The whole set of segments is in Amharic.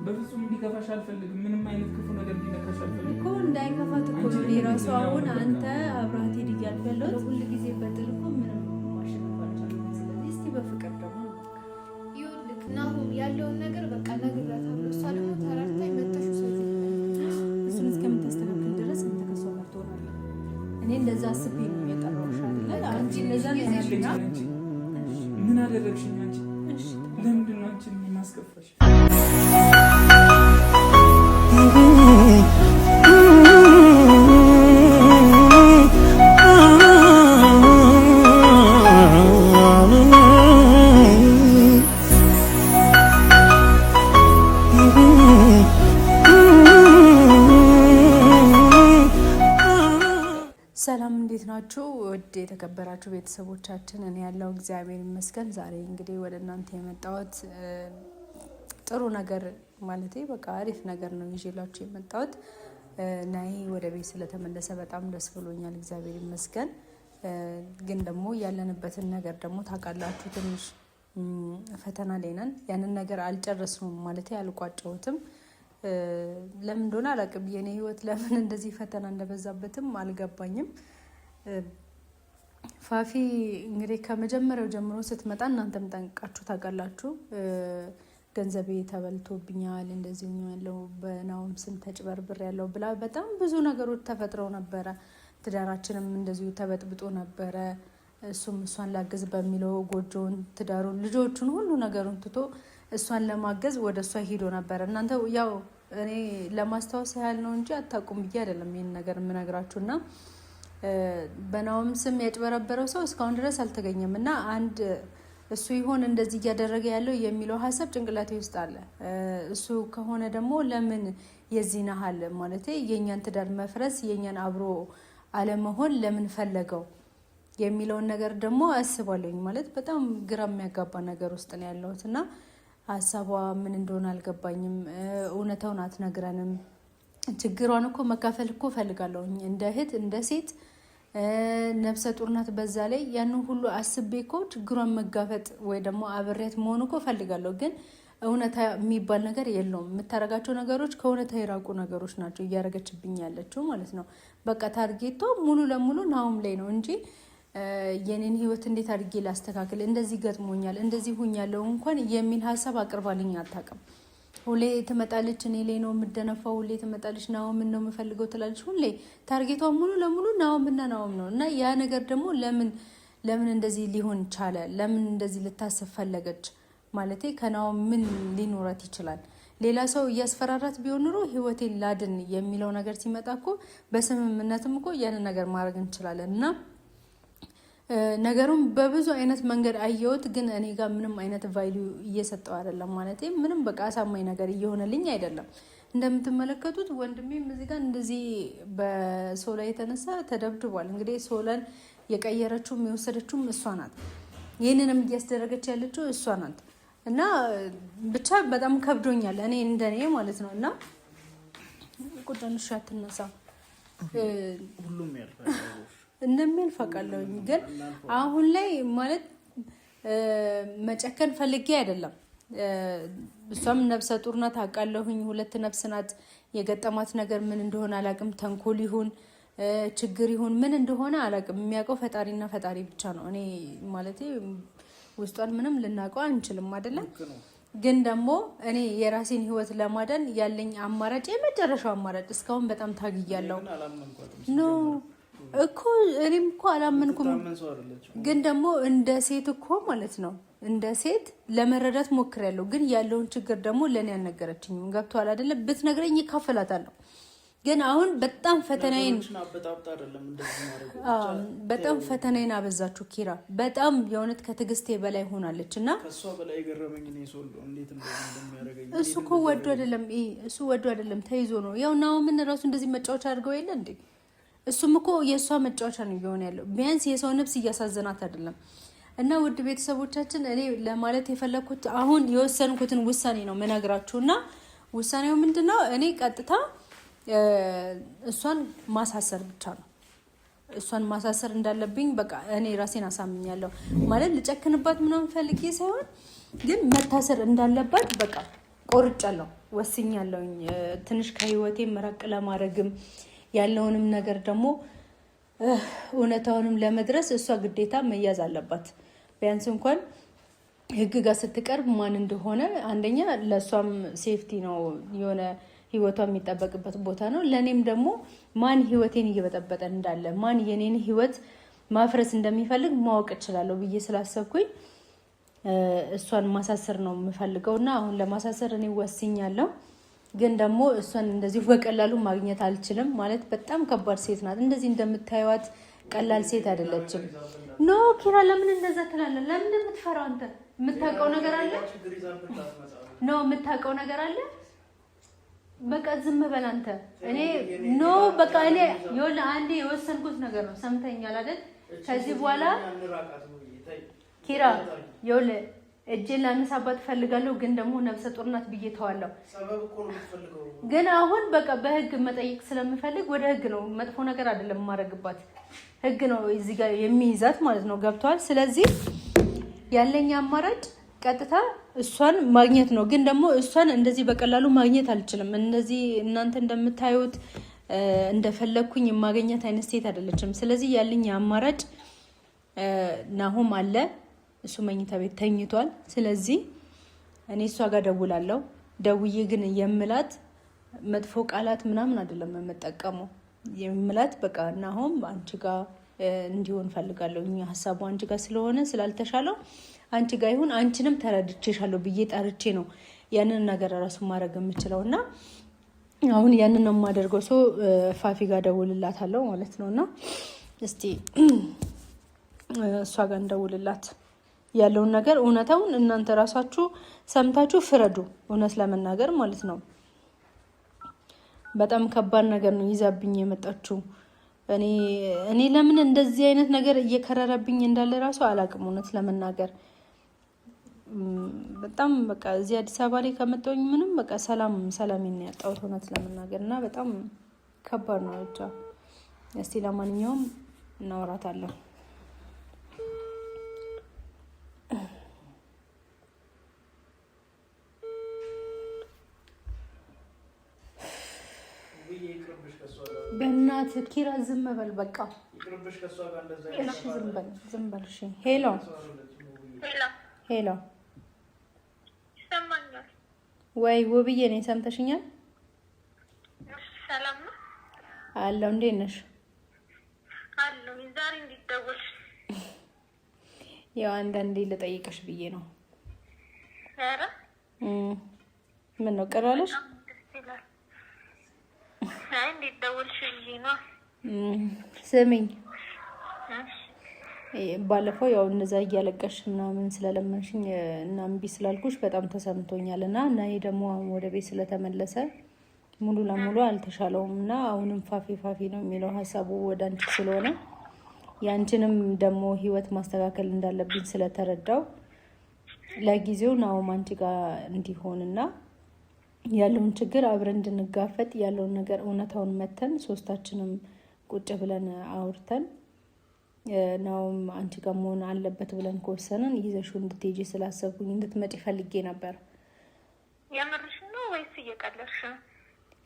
በፍጹም እንዲከፋሽ አልፈልግም። ምንም አይነት ክፉ ነገር እንዲነካሽ አልፈልግም እኮ እንዳይከፋት እኮ የራሱ አሁን አንተ አብራት ሄድ እያልኩ ያለሁት ሁሉ ጊዜ በጥል እኮ ምንም ማሸነፍ አልቻልኩም። ስለዚህ እስቲ በፍቅር ደግሞ ይኸውልህ ናሁም ያለውን ነገር በቃ ነግሬያታለሁ። እሷ ደግሞ ተረድታ የመጣሽው ስለዚህ እሱን እስከምታስተካክል ድረስ አንተ ከእሷ ጋር ትሆናለህ። እኔ እንደዛ አስቤ ነው የጠራሁሽ አይደል? አንቺ እንደዛ ነው ያልሽኝ። ምን አደረግሽኝ አንቺ? ለምንድን ነው አንቺን የማስከፋሽ? ሰላም እንዴት ናችሁ? ውድ የተከበራችሁ ቤተሰቦቻችን፣ እኔ ያለው እግዚአብሔር ይመስገን። ዛሬ እንግዲህ ወደ እናንተ የመጣሁት ጥሩ ነገር ማለቴ በቃ አሪፍ ነገር ነው ይዤላችሁ የመጣሁት። ናሂ ወደ ቤት ስለተመለሰ በጣም ደስ ብሎኛል፣ እግዚአብሔር ይመስገን። ግን ደግሞ ያለንበትን ነገር ደግሞ ታውቃላችሁ፣ ትንሽ ፈተና ላይ ነን። ያንን ነገር አልጨረስንም ማለቴ አልቋጨሁትም። ለምን እንደሆነ አላውቅም። የኔ ህይወት ለምን እንደዚህ ፈተና እንደበዛበትም አልገባኝም። ፋፊ እንግዲህ ከመጀመሪያው ጀምሮ ስትመጣ እናንተም ጠንቅቃችሁ ታውቃላችሁ። ገንዘቤ ተበልቶብኛል፣ እንደዚህ ያለው በናውም ስም ተጭበርብር ያለው ብላ በጣም ብዙ ነገሮች ተፈጥረው ነበረ። ትዳራችንም እንደዚሁ ተበጥብጦ ነበረ። እሷን ላግዝ በሚለው ጎጆውን፣ ትዳሩን፣ ልጆቹን ሁሉ ነገሩን ትቶ እሷን ለማገዝ ወደ እሷ ሄዶ ነበረ። እናንተ ያው እኔ ለማስታወስ ያህል ነው እንጂ አታውቁም ብዬ አይደለም ይሄን ነገር የምነግራችሁና በናውም ስም ያጭበረበረው ሰው እስካሁን ድረስ አልተገኘም። እና አንድ እሱ ይሆን እንደዚህ እያደረገ ያለው የሚለው ሀሳብ ጭንቅላቴ ውስጥ አለ። እሱ ከሆነ ደግሞ ለምን የዚህን ያህል ማለት የኛን ትዳር መፍረስ የኛን አብሮ አለመሆን ለምን ፈለገው የሚለውን ነገር ደግሞ አስባለሁኝ። ማለት በጣም ግራ የሚያጋባ ነገር ውስጥ ነው ያለሁት እና ሀሳቧ ምን እንደሆነ አልገባኝም። እውነታውን አትነግረንም። ችግሯን እኮ መካፈል እኮ ፈልጋለሁኝ እንደ እህት እንደ ሴት ነፍሰ ጡር ናት። በዛ ላይ ያንን ሁሉ አስቤ እኮ ችግሯን መጋፈጥ ወይ ደግሞ አብሬያት መሆኑ እኮ ፈልጋለሁ። ግን እውነታ የሚባል ነገር የለውም። የምታረጋቸው ነገሮች ከእውነታ የራቁ ነገሮች ናቸው እያረገችብኝ ያለችው ማለት ነው። በቃ ታርጌቷ ሙሉ ለሙሉ ናሁም ላይ ነው እንጂ የኔን ህይወት እንዴት አድርጌ ላስተካክል፣ እንደዚህ ገጥሞኛል፣ እንደዚህ ሁኛለሁ እንኳን የሚል ሀሳብ አቅርባልኝ አታውቅም። ሁሌ ትመጣለች፣ እኔ ላይ ነው የምደነፋው። ሁሌ ትመጣለች፣ ናሆምን ነው የምፈልገው ትላለች። ሁሌ ታርጌቷ ሙሉ ለሙሉ ናሆምና ናሆም ነው። እና ያ ነገር ደግሞ ለምን እንደዚህ ሊሆን ቻለ? ለምን እንደዚህ ልታስብ ፈለገች? ማለቴ ከናሆም ምን ሊኖራት ይችላል? ሌላ ሰው እያስፈራራት ቢሆን ኑሮ ህይወቴን ላድን የሚለው ነገር ሲመጣ እኮ በስምምነትም እኮ ያንን ነገር ማድረግ እንችላለን። እና ነገሩን በብዙ አይነት መንገድ አየሁት፣ ግን እኔ ጋር ምንም አይነት ቫልዩ እየሰጠው አይደለም። ማለት ምንም በቃ አሳማኝ ነገር እየሆነልኝ አይደለም። እንደምትመለከቱት ወንድሜም እዚህ ጋር እንደዚህ በሶላ የተነሳ ተደብድቧል። እንግዲህ ሶላን የቀየረችውም የወሰደችውም እሷ ናት። ይህንንም እያስደረገች ያለችው እሷ ናት። እና ብቻ በጣም ከብዶኛል እኔ እንደኔ ማለት ነው። እና ቁጥንሽ አትነሳ ሁሉም ያልፋል እንደሚያልፍ አውቃለሁኝ። ግን አሁን ላይ ማለት መጨከን ፈልጌ አይደለም። እሷም ነፍሰ ጡር ናት አውቃለሁኝ። 2 ነፍስ ናት። የገጠማት ነገር ምን እንደሆነ አላውቅም። ተንኮል ይሁን ችግር ይሁን ምን እንደሆነ አላውቅም። የሚያውቀው ፈጣሪና ፈጣሪ ብቻ ነው። እኔ ማለት ውስጧን ምንም ልናውቀው አንችልም አይደለም። ግን ደግሞ እኔ የራሴን ህይወት ለማዳን ያለኝ አማራጭ የመጨረሻው አማራጭ እስካሁን በጣም ታግያለሁ ነው እኮ እኔም እኮ አላመንኩም። ግን ደግሞ እንደ ሴት እኮ ማለት ነው እንደ ሴት ለመረዳት ሞክሬያለሁ። ግን ያለውን ችግር ደግሞ ለኔ ያልነገረችኝም ገብቷል አይደለ? ብትነግረኝ ይካፈላታለሁ። ግን አሁን በጣም ፈተናዬን አበዛችሁ ኪራ። በጣም የእውነት ከትዕግስቴ በላይ ሆናለች። እና ከሷ በላይ ገረመኝ ነው ሶል እንዴት እንደሚያደርገኝ። እሱ እኮ ወዶ አይደለም ተይዞ ነው። ያው ናሆምን ራሱ እንደዚህ መጫወቻ አድርገው የለ እንዴ? እሱም እኮ የእሷ መጫወቻ ነው እየሆነ ያለው። ቢያንስ የሰው ነፍስ እያሳዘናት አይደለም። እና ውድ ቤተሰቦቻችን እኔ ለማለት የፈለኩት አሁን የወሰንኩትን ውሳኔ ነው መነግራችሁና ውሳኔው ምንድነው? እኔ ቀጥታ እሷን ማሳሰር ብቻ ነው። እሷን ማሳሰር እንዳለብኝ በቃ እኔ ራሴን አሳምኛለሁ። ማለት ልጨክንባት ምናምን ፈልጌ ሳይሆን ግን መታሰር እንዳለባት በቃ ቆርጫለሁ፣ ወስኛለሁኝ። ትንሽ ከህይወቴ መራቅ ለማድረግም ያለውንም ነገር ደግሞ እውነታውንም ለመድረስ እሷ ግዴታ መያዝ አለባት። ቢያንስ እንኳን ህግ ጋር ስትቀርብ ማን እንደሆነ አንደኛ ለእሷም ሴፍቲ ነው፣ የሆነ ህይወቷ የሚጠበቅበት ቦታ ነው። ለእኔም ደግሞ ማን ህይወቴን እየበጠበጠ እንዳለ ማን የኔን ህይወት ማፍረስ እንደሚፈልግ ማወቅ እችላለሁ ብዬ ስላሰብኩኝ እሷን ማሳሰር ነው የምፈልገው እና አሁን ለማሳሰር እኔ ወስኛለሁ። ግን ደግሞ እሷን እንደዚህ በቀላሉ ማግኘት አልችልም። ማለት በጣም ከባድ ሴት ናት። እንደዚህ እንደምታዩት ቀላል ሴት አይደለችም። ኖ ኪራ፣ ለምን እንደዛ ትላለህ? ለምን እንደምትፈራው አንተ የምታውቀው ነገር አለ? ኖ የምታውቀው ነገር አለ? በቃ ዝም በል አንተ። እኔ ኖ በቃ እኔ ይኸውልህ አንዴ የወሰንኩት ነገር ነው። ሰምተኛል አይደል? ከዚህ በኋላ ኪራ ይኸውልህ እጄን ላነሳባት ፈልጋለሁ፣ ግን ደግሞ ነፍሰ ጡር ናት ብዬ ተዋለሁ። ግን አሁን በቃ በህግ መጠየቅ ስለምፈልግ ወደ ህግ ነው። መጥፎ ነገር አይደለም የማደርግባት፣ ህግ ነው እዚህ ጋር የሚይዛት ማለት ነው። ገብቷል? ስለዚህ ያለኝ አማራጭ ቀጥታ እሷን ማግኘት ነው። ግን ደግሞ እሷን እንደዚህ በቀላሉ ማግኘት አልችልም። እንደዚህ እናንተ እንደምታዩት እንደፈለኩኝ የማገኘት አይነት ሴት አይደለችም። ስለዚህ ያለኝ አማራጭ ናሆም አለ፣ እሱ መኝታ ቤት ተኝቷል። ስለዚህ እኔ እሷ ጋር ደውላለሁ። ደውዬ ግን የምላት መጥፎ ቃላት ምናምን አይደለም የምጠቀመው። የምላት በቃ ናሆም አንቺ ጋር እንዲሆን ፈልጋለሁ፣ ሀሳቡ አንቺ ጋር ስለሆነ ስላልተሻለው አንቺ ጋር ይሁን፣ አንቺንም ተረድቼሻለሁ ብዬ ጠርቼ ነው ያንን ነገር ራሱ ማድረግ የምችለው እና አሁን ያንን ነው የማደርገው። ሰው ፋፊ ጋር ደውልላታለሁ ማለት ነው እና እስቲ እሷ ጋር እንደውልላት ያለውን ነገር እውነታውን እናንተ ራሳችሁ ሰምታችሁ ፍረዱ። እውነት ለመናገር ማለት ነው በጣም ከባድ ነገር ነው ይዛብኝ የመጣችው። እኔ ለምን እንደዚህ አይነት ነገር እየከረረብኝ እንዳለ ራሱ አላውቅም። እውነት ለመናገር በጣም በቃ እዚህ አዲስ አበባ ላይ ከመጣሁኝ ምንም በቃ ሰላሜን ያጣሁት እውነት ለመናገር እና በጣም ከባድ ነው ብቻ። እስቲ ለማንኛውም እናወራታለን። በእናትህ ኪራ ዝም በል በቃ። እሺ ዝም በል እሺ። ሄሎ ሄሎ፣ ይሰማኛል ወይ? ውብዬ ነኝ። ሰምተሽኛል? ሰላም ነው አለው። እንዴት ነሽ? አለው። ዛሬ እንዴት ደወልሽ? ያው አንዳንዴ ልጠይቅሽ ብዬ ነው። ኧረ ምን ነው ቅር አለሽ? አይ እንዴት ደወልሽ ብዬ ነው። ስሚኝ፣ ባለፈው ያው እነዛ እያለቀሽ ምናምን ስለለመንሽኝ እና እምቢ ስላልኩሽ በጣም ተሰምቶኛል እና ይሄ ደግሞ አሁን ወደ ቤት ስለተመለሰ ሙሉ ለሙሉ አልተሻለውም እና አሁንም ፋፊ ነው የሚለው ሀሳቡ ወደ አንቺ ስለሆነ ያንቺንም ደግሞ ህይወት ማስተካከል እንዳለብኝ ስለተረዳው ለጊዜው ነው አንቺ ጋር እንዲሆንና ያለውን ችግር አብረን እንድንጋፈጥ ያለውን ነገር እውነታውን መተን ሶስታችንም ቁጭ ብለን አውርተን ናውም አንቺ ጋር መሆን አለበት ብለን ከወሰንን ይዘሽው እንድትሄጂ ስላሰብኩኝ እንድትመጪ ፈልጌ ነበር። የምርሽ ነው ወይስ እየቀለድሽ ነው?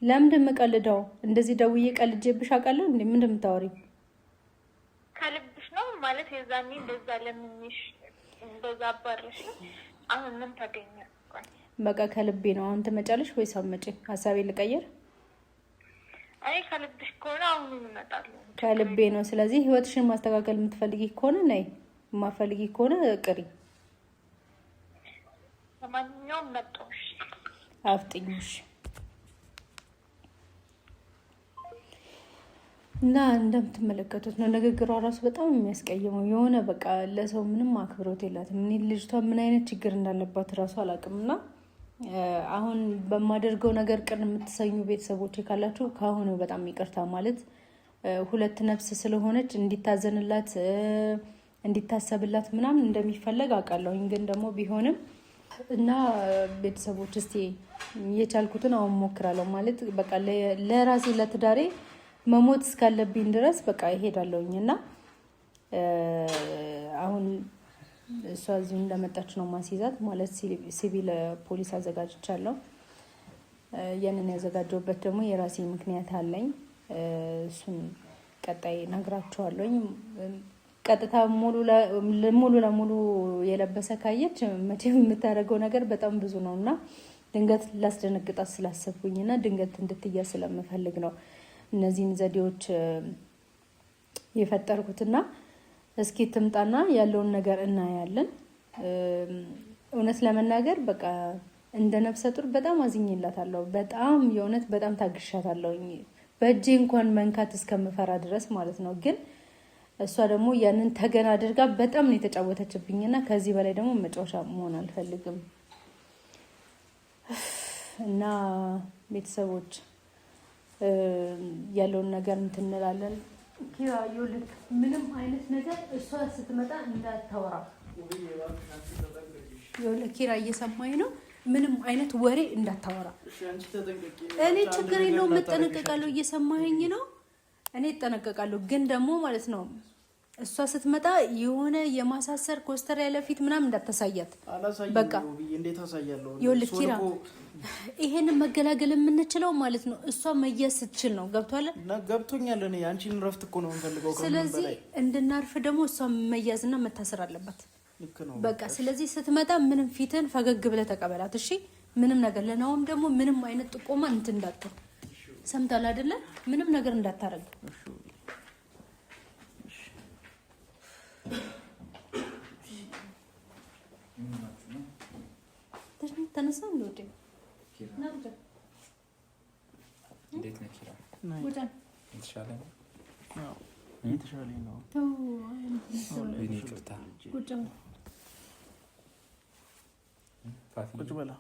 ለምንድን የምቀልደው? እንደዚህ ደውዬ ቀልጄብሽ አውቃለሁ እንዴ? ምንድን ነው የምታወሪው? ከልብሽ ነው ማለት የዛኔ እንደዛ ለምንሽ እንደዛ አባረሽ ነው። አሁን ምን ታገኛ? በቃ ከልቤ ነው። አሁን ትመጫለሽ ወይስ አትመጪም? ሀሳቤ ልቀየር? አይ ከልብሽ ከሆነ አሁን እንመጣለን። ከልቤ ነው። ስለዚህ ህይወትሽን ማስተካከል የምትፈልጊ ከሆነ ነይ፣ የማትፈልጊ ከሆነ ቅሪ። ለማንኛውም መጣሁሽ። አፍጥኝሽ እና እንደምትመለከቱት ነው ንግግሯ ራሱ በጣም የሚያስቀይመው። የሆነ በቃ ለሰው ምንም አክብሮት የላትም። እኔ ልጅቷ ምን አይነት ችግር እንዳለባት ራሱ አላውቅም። እና አሁን በማደርገው ነገር ቅር የምትሰኙ ቤተሰቦች ካላችሁ ከአሁኑ በጣም ይቅርታ። ማለት ሁለት ነፍስ ስለሆነች እንዲታዘንላት እንዲታሰብላት ምናምን እንደሚፈለግ አውቃለሁኝ። ግን ደግሞ ቢሆንም እና ቤተሰቦች እስቲ የቻልኩትን አሁን ሞክራለሁ ማለት በቃ ለራሴ ለትዳሬ መሞት እስካለብኝ ድረስ በቃ ይሄዳለሁኝ እና አሁን እሷ እዚሁ እንደመጣች ነው ማስይዛት ማለት ሲቪል ፖሊስ አዘጋጅቻለሁ። ያንን ያዘጋጀሁበት ደግሞ የራሴ ምክንያት አለኝ። እሱን ቀጣይ ነግራቸዋለሁኝ። ቀጥታ ሙሉ ለሙሉ የለበሰ ካየች መቼም የምታደርገው ነገር በጣም ብዙ ነው እና ድንገት ላስደነግጣት ስላሰብኩኝ እና ድንገት እንድትያዝ ስለምፈልግ ነው እነዚህን ዘዴዎች የፈጠርኩትና እስኪ ትምጣና ያለውን ነገር እናያለን። እውነት ለመናገር በቃ እንደ ነፍሰ ጡር በጣም አዝኜላታለሁ። በጣም የእውነት በጣም ታግሻታለሁ። በእጄ እንኳን መንካት እስከምፈራ ድረስ ማለት ነው። ግን እሷ ደግሞ ያንን ተገና አድርጋ በጣም ነው የተጫወተችብኝና ከዚህ በላይ ደግሞ መጫወቻ መሆን አልፈልግም እና ቤተሰቦች ያለውን ነገር እንትን እንላለን። ኪራ ይኸውልህ ምንም አይነት ነገር እሷ ስትመጣ እንዳታወራ። ይኸውልህ ኪራ እየሰማኝ ነው። ምንም አይነት ወሬ እንዳታወራ። እኔ ችግር የለውም እጠነቀቃለሁ። እየሰማኸኝ ነው? እኔ እጠነቀቃለሁ። ግን ደግሞ ማለት ነው እሷ ስትመጣ የሆነ የማሳሰር ኮስተር ያለ ፊት ምናምን እንዳታሳያት። በቃ እንዴት አሳያለሁ? ይኸውልህ ኪራ ይሄንን መገላገል የምንችለው ማለት ነው እሷ መያዝ ስትችል ነው። ገብቷል? ገብቶኛል። እኔ አንቺን ረፍት እኮ ነው የምፈልገው። ስለዚህ እንድናርፍ ደግሞ እሷ መያዝና መታሰር አለባት። በቃ ስለዚህ ስትመጣ ምንም ፊትን ፈገግ ብለህ ተቀበላት። እሺ? ምንም ነገር ለናውም ደግሞ ምንም አይነት ጥቆማ እንትን እንዳትል። ሰምታል አይደለ? ምንም ነገር እንዳታረግ። ተነሳ እንዴ? እንዴት ነህ ኪራ? የተሻለ ነው? አዎ የተሻለ ነው። እኔ ይቅርታ ቁጭ በላ።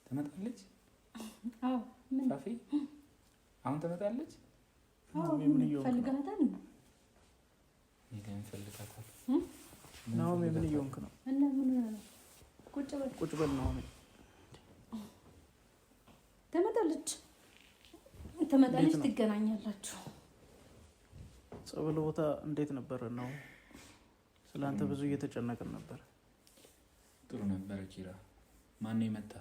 ትመጣለች? ፋፊ አሁን ትመጣለች? ፈልጋታል? ይሄን ፈልጋታል ነው። ምን እየሆንክ ነው? እና ምን ነው? ቁጭ በል ነው። ትመጣለች፣ ትገናኛላችሁ። ጸበል ቦታ እንዴት ነበር ነው? ስለአንተ ብዙ እየተጨነቅን ነበር። ጥሩ ነበር ኪራ። ማን ነው የመጣ?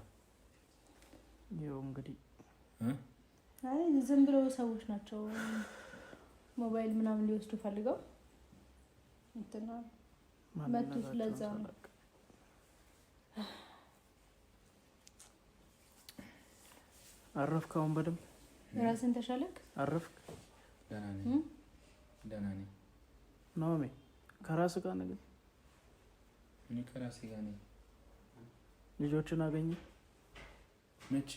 ይኸው እንግዲህ አይ ዝም ብለው ሰዎች ናቸው። ሞባይል ምናምን ሊወስዱ ፈልገው እንትና መጡ። ስለዛ ነው አረፍክ? አሁን በደምብ ራስን ተሻለክ? አረፍክ? ደህና ነኝ። ናኦሚ ከራስ ጋር ነገር እኔ ከራሴ ጋር ነኝ። ልጆችን አገኘ? መች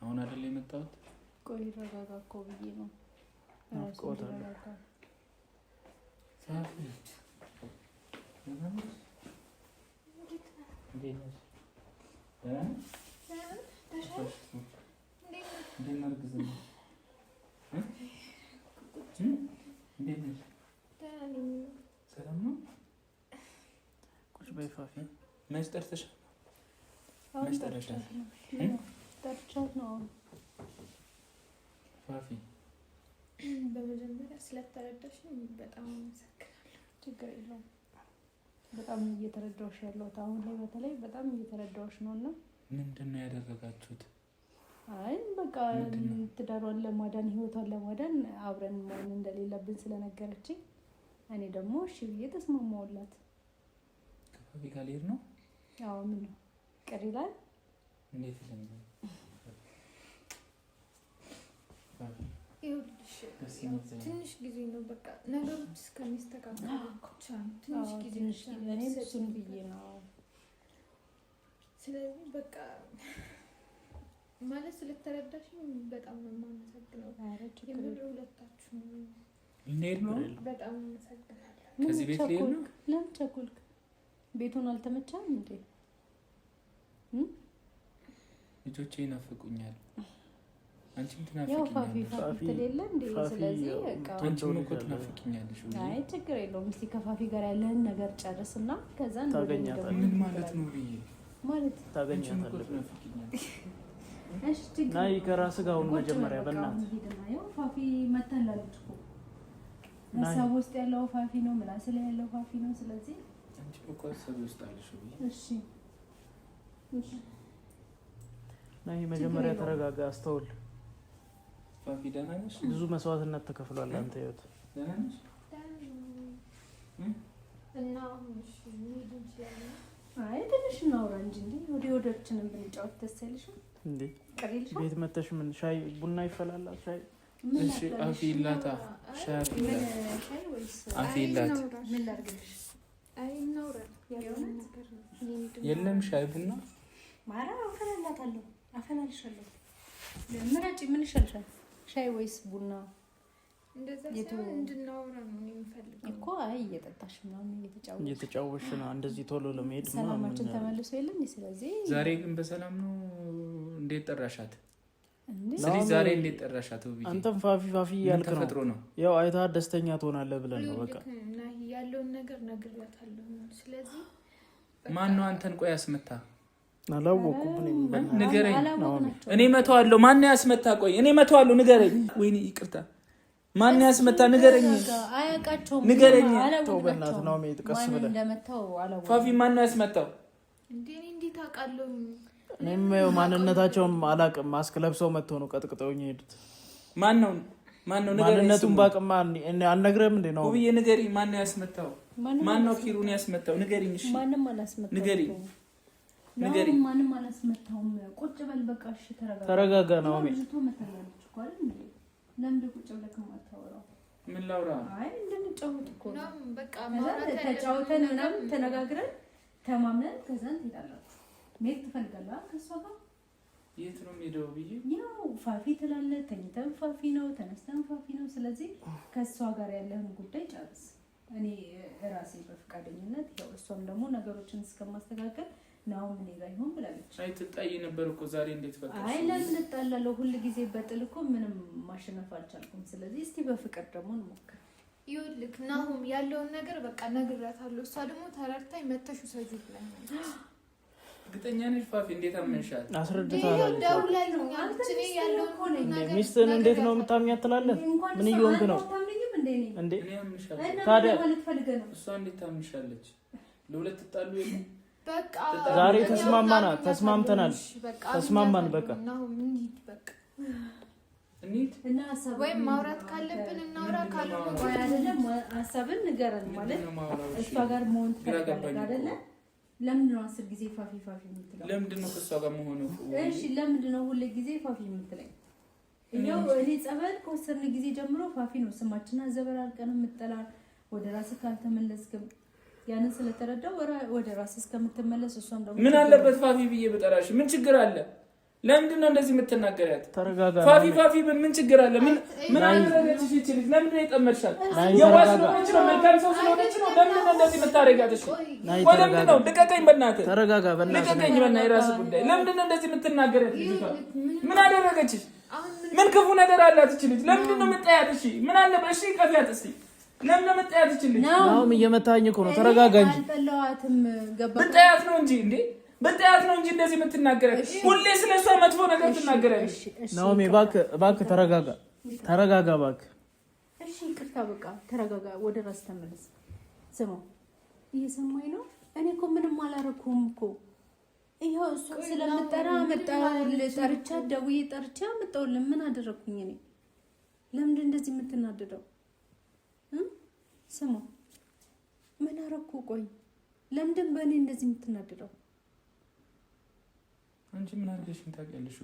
አሁን አይደል የመጣሁት? ቆይ ረጋጋ እኮ ብዬ ነው። ሰላም ነው? ቁጭ በይ ፋፊ። መች ጠርተሻል? መች ጠርተሻል? ጠርቻት ነው ፋፊ። በመጀመሪያ ስለተረዳሽ በጣም አመሰግናለሁ። ችግር የለውም። በጣም እየተረዳሁሽ ያለሁት አሁን ላይ በተለይ በጣም እየተረዳሁሽ ነው። እና ምንድን ነው ያደረጋችሁት? አይ በቃ ትዳሯን ለማዳን ህይወቷን ለማዳን አብረን መሆን እንደሌለብን ስለነገረችኝ እኔ ደግሞ እሺ ብዬ ተስማማሁላት። ከፋፊ ጋር ልሄድ ነው? አዎ ምን ነው ቅር ይላል? እንዴት ይለኛል? ይኸውልሽ ትንሽ ጊዜ ነው በቃ ነገሮች እስከሚስተካከሉ ብቻ ነው። ትንሽ ጊዜ እኔ እሱን ብዬ ነው። ስለዚህ በቃ ማለት ስለተረዳሽ በጣም ነው የማመሰግነው። የምር ሁለታችሁ ልንሄድ ነው። በጣም አመሰግናለሁ። ከዚህ ቤት ልሄድ ነው። ለምን ቸኮልክ? ቤቱን አልተመቻም እንዴ? ልጆቼ ይናፍቁኛል። አንቺም ያው ትናፍቂኛለሽ። ፋፊ ትሌለ እንዴ? ስለዚህ በቃ አንቺም እኮ ትናፍቂኛለሽ። አይ ችግር የለውም። እስቲ ከፋፊ ጋር ያለህን ነገር ጨርስና ከዛ ታገኛታለህ። ምን ማለት ነው ብዬ ማለት ታገኛታለህ። እሺ ችግር ናይ ከራስህ ጋር አሁን መጀመሪያ በእናትህ ያው ፋፊ መታላለች እኮ ሀሳብ ውስጥ ያለው ፋፊ ነው፣ ምላስ ላይ ያለው ፋፊ ነው። ስለዚህ አንቺ እኮ ሀሳብ ውስጥ አለሽ ብዬ እሺ እሺ ናይ መጀመሪያ ተረጋጋ፣ አስተውል። ፋፊ ደህና ነሽ? ብዙ መስዋዕትነት ተከፍሏል አንተ ህይወት። ደህና ነሽ? እና እሺ ምን እንችላለን? አይ ትንሽ እናውራ እንጂ እንዴ ወደችንም ብንጫወት ደስ አይልሽም እንዴ? ቀሪልሽ ቤት መተሽ ምን ሻይ ቡና ይፈላል? ሻይ እሺ አፊ ላታ ሻይ ሻይ ወይስ አፊ ላት ምን ላድርግልሽ? አይ እናውራ ያለው ነገር የለም ሻይ ቡና ማራ አፈላላታለሁ አፈላልሻለሁ። ምራጭ ምን ይሻልሻል? ሻይ ወይስ ቡና? እንደዛ ሳይሆን እንድናወራ ነው የምፈልገው እኮ። አይ እየጠጣሽ ምናምን እየተጫወትሽ ነው እንደዚህ ቶሎ ለመሄድ ሰላማችን ተመልሶ የለም። ስለዚህ ዛሬ ግን በሰላም ነው። እንዴት ጠራሻት? እንዴ ስለዚህ ዛሬ እንዴት ጠራሻት? ውብዬ አንተም ፋፊ እያልክ ነው። ተፈጥሮ ነው። ያው አይተሃት ደስተኛ ትሆናለህ ብለን ነው በቃ። እና ያለውን ነገር ነግሬያታለሁ። ስለዚህ ማን ነው አንተን ቆይ ያስመታ? አላወኩብኝ ንገረኝ። እኔ መተዋለሁ። ማን ነው ያስመታ? ቆይ እኔ መተዋለሁ። ንገረኝ። ወይኔ ይቅርታ። ማን ያስመታ? ንገረኝ። አያውቃቸውም። ንገረኝ። ተው በእናትህ ነው ቀስ ብለህ እንደመታው አላወኩም። ፋፊ ማን ነው ያስመታው? እንዴ እኔ እንዴት አውቃለሁ? እኔም ማንነታቸውን አላውቅም። ማስክ ለብሰው መጥተው ነው ቀጥቅጠውኝ ሄዱት። ማን ነው ንገረኝ። ማንነቱን ባቅማ አልነግረህም እንዴ? ነው ውብዬ ንገሪኝ። ማን ነው ያስመታው? ማን ነው ኪሩን ያስመታው? ንገሪኝ። እሺ ማንም አላስመታው። ንገሪኝ። ንገሪኝ። ማንም አላስመታውም። ቁጭ በል በቃ። እሺ ተረጋጋ ነው። መታላለች እኮ አይደል እንዴ? ለምን ቁጭ ብለህ ከማታወራው? ምን ላውራ? አይ እንደምንጫወት እኮ ነው። በቃ ተጫውተን ምናምን ተነጋግረን ተማምነን ከዛ እንሄዳላችሁ። መሄድ ትፈልጋለህ ከእሷ ጋር? የት ነው የምሄደው ብዬ ያው ፋፊ ትላለህ። ተኝተን ፋፊ ነው፣ ተነስተን ፋፊ ነው። ስለዚህ ከእሷ ጋር ያለህን ጉዳይ ጨርስ። እኔ ራሴ በፈቃደኝነት ያው እሷም ደግሞ ነገሮችን እስከማስተካከል ነው ምን ጋር ይሆን ብላለች። አይ ትጣይ ነበር እኮ ዛሬ እንዴት ፈቀድሽ? አይ ለምን እጣላለሁ? ሁሉ ጊዜ በጥል እኮ ምንም ማሸነፍ አልቻልኩም። ስለዚህ እስቲ በፍቅር ደግሞ እንሞክር። ይኸውልህ ናሁም ያለውን ነገር በቃ ነግሬያታለሁ። እሷ ደግሞ ተረድታኝ መተሽ ሰጁ ብላኛለች። እርግጠኛ ነሽ ፋፊ? እንዴት አመንሻት? አስረድታለች። ደውላኝ ነው ያለች። እኔ ያለውን ነገር ሚስትህን እንዴት ነው የምታምኛት ትላለህ? ምን እየሆንክ ነው እንዴ? እኔ አምንሻለሁ። ታዲያ እሷ እንዴት ታምንሻለች? ለሁለት ትጣሉ የለ በቃ ዛሬ ተስማምተናል። ተስማማን በቃ ናሁም እንሂድ በቃ እንሂድ እና ሀሳብ ወይም ማውራት ካለብን እናውራ። ካልሆነ ወይ አይደለም ሀሳብን ንገረን ማለት እሷ ጋር መሆን ትፈልጋለህ አይደለ? ለምንድን ነው 10 ጊዜ ፋፊ የምትለው? ለምንድን ነው ከእሷ ጋር መሆኑ? እሺ ለምንድን ነው ሁሌ ጊዜ ፋፊ የምትለኝ? ይኸው እኔ ጸበል ከወሰድን ጊዜ ጀምሮ ፋፊ ነው ስማችን አዘበራርቀን የምትጠላ። ወደ ራስህ ካልተመለስክም ያንን ስለተረዳው ወደ ራስህ እስከምትመለስ እሷም ደግሞ ምን አለበት ፋፊ ብዬ በጠራሽ ምን ችግር አለ? ለምንድን ነው እንደዚህ የምትናገሪያት? ተረጋጋ። ፋፊ ምን ችግር አለ? ምን አደረገችሽ? እቺ ልጅ ለምንድን ነው የጠመድሻት? የዋስ ስለሆነች ነው? መልካም ሰው ስለሆነች ነው? ለምንድን ነው እንደዚህ የምታረጋት? እሺ ወለምንድን ነው? ልቀቀኝ፣ በእናትህ ተረጋጋ። በእናትህ ልቀቀኝ፣ በእናትህ የራስህ ጉዳይ። ለምንድን ነው እንደዚህ የምትናገሪያት? ልጅቷ ምን አደረገችሽ? ምን ክፉ ነገር አላት እቺ ልጅ? ለምንድን ነው የምትጠያት? እሺ ምን አለበት? እሺ ቀፊያት እስቲ። ለምን ነው የምትጠያት እቺ ልጅ? ናሁም እየመታኝ እኮ ነው። ተረጋጋ እንጂ አልጠላዋትም። ገባ ብትጠያት ነው እንጂ በጠያት ነው እንጂ እንደዚህ የምትናገረው። ሁሌ ስለሷ መጥፎ ነገር ትናገራለሽ። ናሆም እባክህ ተረጋጋ እባክህ። እሺ ይቅርታ በቃ ተረጋጋ፣ ወደ ራስ ተመለስ። ስማ እየሰማኝ ነው? እኔ እኮ ምንም አላረኩም እኮ። ይኸው እሱ ስለምጠራ ጠርቻ ደውዬ ጠርቻ መጣሁልህ። ምን አደረኩኝ እኔ? ለምንድን እንደዚህ የምትናደደው? ስማ ምን አረኩ? ቆይ ለምንድን በእኔ እንደዚህ የምትናደደው? አንቺ ምን አድርገሽ ታውቂያለሽ?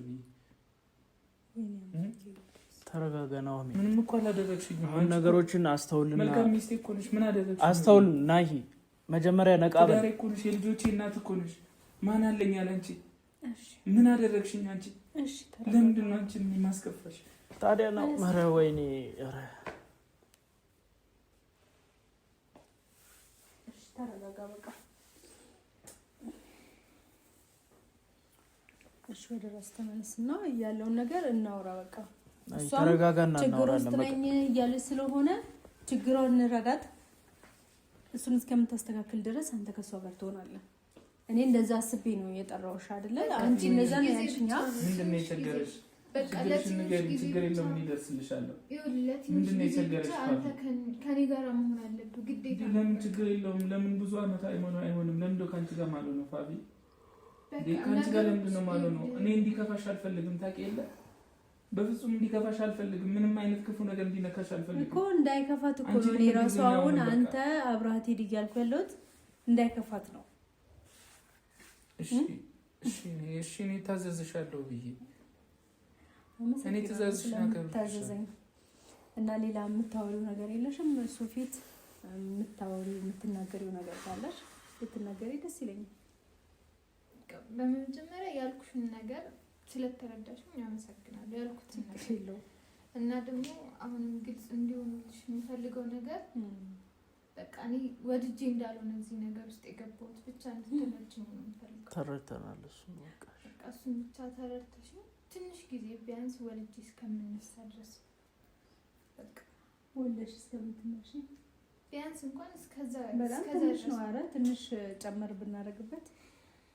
ተረጋጋ ናሆም። ምንም እኮ አላደረግሽኝም። አሁን ነገሮችን አስተውልና መልካም ሚስቴ እኮ ነሽ። ምን አደረግሽ? አስተውል ናሂ። መጀመሪያ ነቃ በል። ዛሬ እኮ ነሽ፣ የልጆቼ እናት እኮ ነሽ። ማን አለኝ ያለ አንቺ? ምን አደረግሽኝ አንቺ? ለምንድን ነው አንቺን የማስከፋሽ? ታዲያ ነው ኧረ ወይኔ ኧረ ተረጋጋ በቃ። እሺ ወደ ራስ ተመለስና ያለውን ነገር እናውራ። በቃ ተረጋጋና እናውራለን። ችግር ውስጥ ነኝ እያለች ስለሆነ ችግሯን እንረዳት። እሱን እስከምታስተካክል ድረስ አንተ ከሷ ጋር ትሆናለህ። እኔ እንደዛ አስቤ ነው የጠራሁሽ አይደለ? አንቺ እንደዛ ነው ያልሽኝ። ምንድነው የቸገረሽ? በቃ ችግር የለውም ይደርስልሻለሁ። ምንድነው የቸገረሽ? አንተ ከኔ ጋር መሆን አለብህ ግዴታ። ለምን ችግር የለውም? ለምን ብዙ አመት አይሆንም? ለምን ነው ካንቺ ጋር ማለት ነው ፋቢ? ካንቺ ጋር ለምንድን ነው ማለት ነው? እኔ እንዲከፋሽ አልፈልግም። ታውቂ የለ በፍጹም እንዲከፋሽ አልፈልግም። ምንም አይነት ክፉ ነገር እንዲነካሽ አልፈልግም እኮ። እንዳይከፋት እኮ ነው እኔ ራሱ አሁን አንተ አብረሃት ሄድ እያልኩ ያለሁት እንዳይከፋት ነው። እሺ እኔ ታዘዝሻለሁ ብዬ እኔ ትእዛዝሽ ነገር ታዘዘኝ እና ሌላ የምታወሪው ነገር የለሽም? እሱ ፊት የምትናገሪው ነገር ካለሽ ልትናገሪ ደስ ይለኛል። በመጀመሪያ ያልኩሽን ነገር ስለተረዳሽኝ አመሰግናለሁ። ያልኩትን ነገር እና ደግሞ አሁንም ግልጽ እንዲሆንልሽ የሚፈልገው ነገር በቃ እኔ ወድጄ እንዳልሆነ እዚህ ነገር ውስጥ የገባሁት ብቻ እንድትረጅኝ ነው የምፈልገው። ተረድተናል። በቃ እሱን ብቻ ተረድተሽ ትንሽ ጊዜ ቢያንስ ወልጄ እስከምነሳ ድረስ በቃ ወልደሽ እስከምትነሺ ቢያንስ እንኳን እስከዛ ትንሽ ነው። ኧረ ትንሽ ጨመር ብናደርግበት።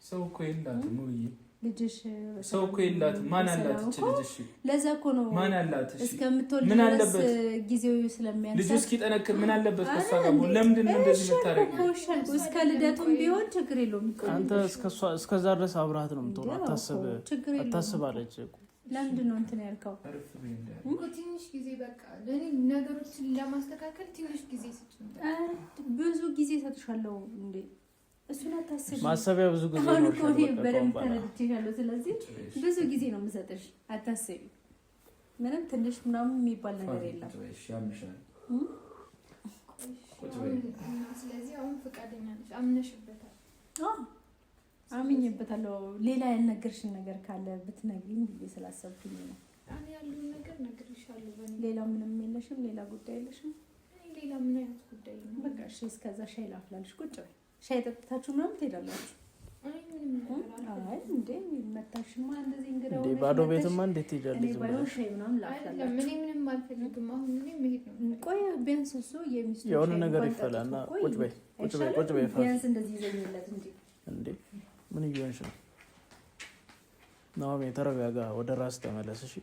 ሰው እኮ የላትም ወይ ልጅሽ? ሰው እኮ የላትም። ማን አላት እቺ ልጅ? እሺ ለዛ እኮ ነው ማን አላት? እሺ እስከምትወልድ ድረስ ጊዜው ስለሚያንስ ልጅ እስኪጠነክር ምን አለበት? ከሷ ጋር ለምንድን ነው እንደዚህ የምታደርጊው? እስከ ልደቱም ቢሆን ችግር የለውም። አንተ እስከዛ ድረስ አብረሃት ነው የምትሆነው። አታስብ አለች። ለምንድን ነው እንትን ያልከው? ትንሽ ጊዜ በቃ ለኔ ነገሮችን ለማስተካከል ትንሽ ጊዜ ስጭኝ። ብዙ ጊዜ ሰጥሻለሁ እንዴ? እሱን አታስቢ። ማሰቢያ ብዙ ጊዜ ነው። አሁን እኮ በደንብ ተረድቼሻለሁ። ስለዚህ ብዙ ጊዜ ነው የምሰጥሽ። አታስቢ። ምንም ትንሽ ምናምን የሚባል ነገር የለም። ስለዚህ አሁን ፈቃደኛ ነሽ? አምነሽበታል? አምኜበታለሁ። ሌላ ያልነገርሽን ነገር ካለ ብትነግሪኝ ብዬ ስላሰብኩኝ ነው። እኔ ያለውን ነገር ነግሬሻለሁ። ሌላ ምንም የለሽም? ሌላ ጉዳይ የለሽም? ሌላ ምን አይነት ጉዳይ ነው? በቃ እሺ፣ እስከዛ ሻይ ላፍላልሽ። ቁጭ በይ። ሻይ ጠጥታችሁ ምናምን ትሄዳላችሁ? አይ እንዴ መታሽማ እንደዚህ እንግዳው እንዴ ባዶ ቤትማ እንዴት ትሄጃለሽ? እኔ ባዶ ሻይ ምናምን ላፍላልሽ። ምንም አልፈልግም። አሁን እኔ መሄድ ነው። ቆይ ቢያንስ እሱ የሚስቱ የሆነ ነገር ይፈላና ቁጭ በይ። ቢያንስ እንደዚህ ይዘኝለት እንዴ ምን እየሆንሽ ነው? ናኦሚ ተረጋጋ፣ ወደ ራስ ተመለስ። እሺ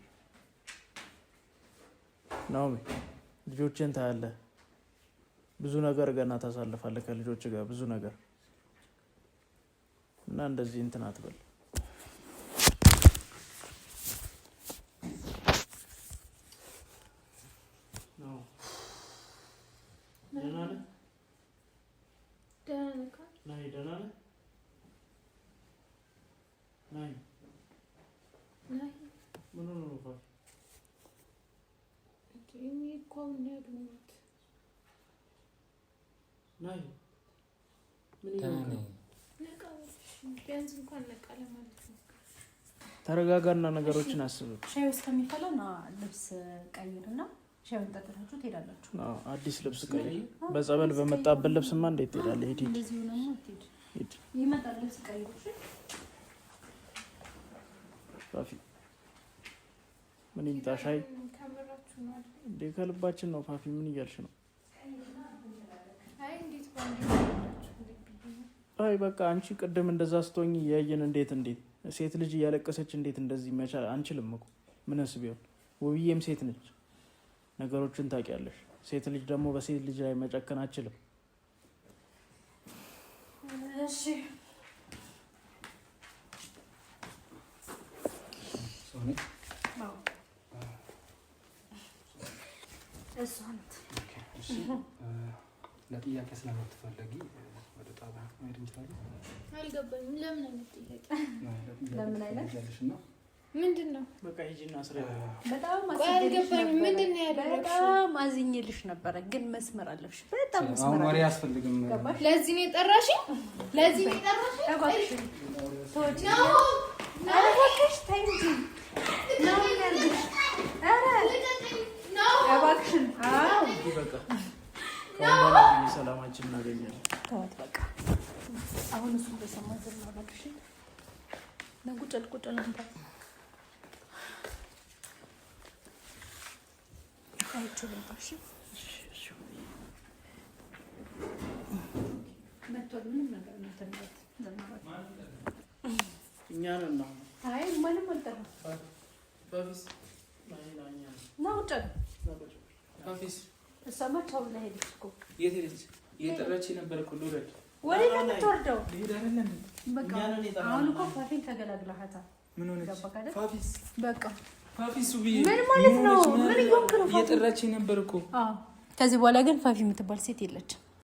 ናኦሚ ልጆችን ታያለህ፣ ብዙ ነገር ገና ታሳልፋለህ ከልጆች ጋር ብዙ ነገር እና እንደዚህ እንትን አትበል። ተረጋጋና ነገሮችን አስብ። ሻይ ውስጥ ከሚፈላ ና ልብስ ቀይርና ሻዩን ጠጥታችሁ ትሄዳላችሁ። አዲስ ልብስ ቀይር። በጸበል በመጣበት ልብስማ እንዴት ትሄዳለህ? ሂድ እንደዚህ ነው ማለት ሂድ። ይመጣል ልብስ ቀይር። እሺ ፋፊ ምን ይምጣ? ሻይ እንዴ ከልባችን ነው። ፋፊ ምን እያልሽ ነው? አይ በቃ አንቺ ቅድም እንደዛ ስትሆኝ እያየን እንዴት ሴት ልጅ እያለቀሰች እንዴት እንደዚህ መቻል አንችልም እኮ ምንስ ቢሆን። ውብዬም ሴት ነች፣ ነገሮችን ታውቂያለሽ። ሴት ልጅ ደግሞ በሴት ልጅ ላይ መጨከን አችልም። እሺ ለጥያቄ ስለምትፈልጊ ወደ ጣቢያ መሄድ እንችላለን? አልገባኝም። ለምን አይነት ጥያቄ? ለምን አይነት ምንድን ነው? በቃ ሂጂና ስራ። በጣም አልገባኝም። ምንድን ነው ያደረግሽው? በጣም አዝኜልሽ ነበረ፣ ግን መስመር አለብሽ። በጣም መስመር አሁን ወሬ አያስፈልግም። ለዚህ ነው የጠራሽኝ? ለዚህ ነው የጠራሽኝ? እባክሽ ተወጪ ነው። እባክሽ ተይ እንጂ ነው ያልኩሽ። እባክሽ አዎ በቃ ከወንበራ ሰላማችን እናገኛለን። ተዋት በቃ። አሁን እሱ በሰማ ዘና እባክሽ። ነጉጨልቁ ቁጭ እናንተ አይቼው ልምጣሽ። መጥቷል። ምንም ነገር እናንተ እኛ ነን ነው። አይ ማንም አልጠራም። ፋፊስ ና ውጭ ፋፊስ እሷማ ቻው ብላ ሄደች እኮ። የት ሄደች? እየጠራች ነበር እኮ ልውረድ። ወዴት ነው የምትወርደው? ልሄድ አይደለ እንዴ? በቃ አሁን እኮ ፋፊን ተገላግላሃታል። ምን ሆነች? ፋፊስ በቃ ፋፊስ ውብዬ ምን ማለት ነው? ምን ይወክሩ? እየጠራች ነበር እኮ። አዎ ከዚህ በኋላ ግን ፋፊ የምትባል ሴት የለችም።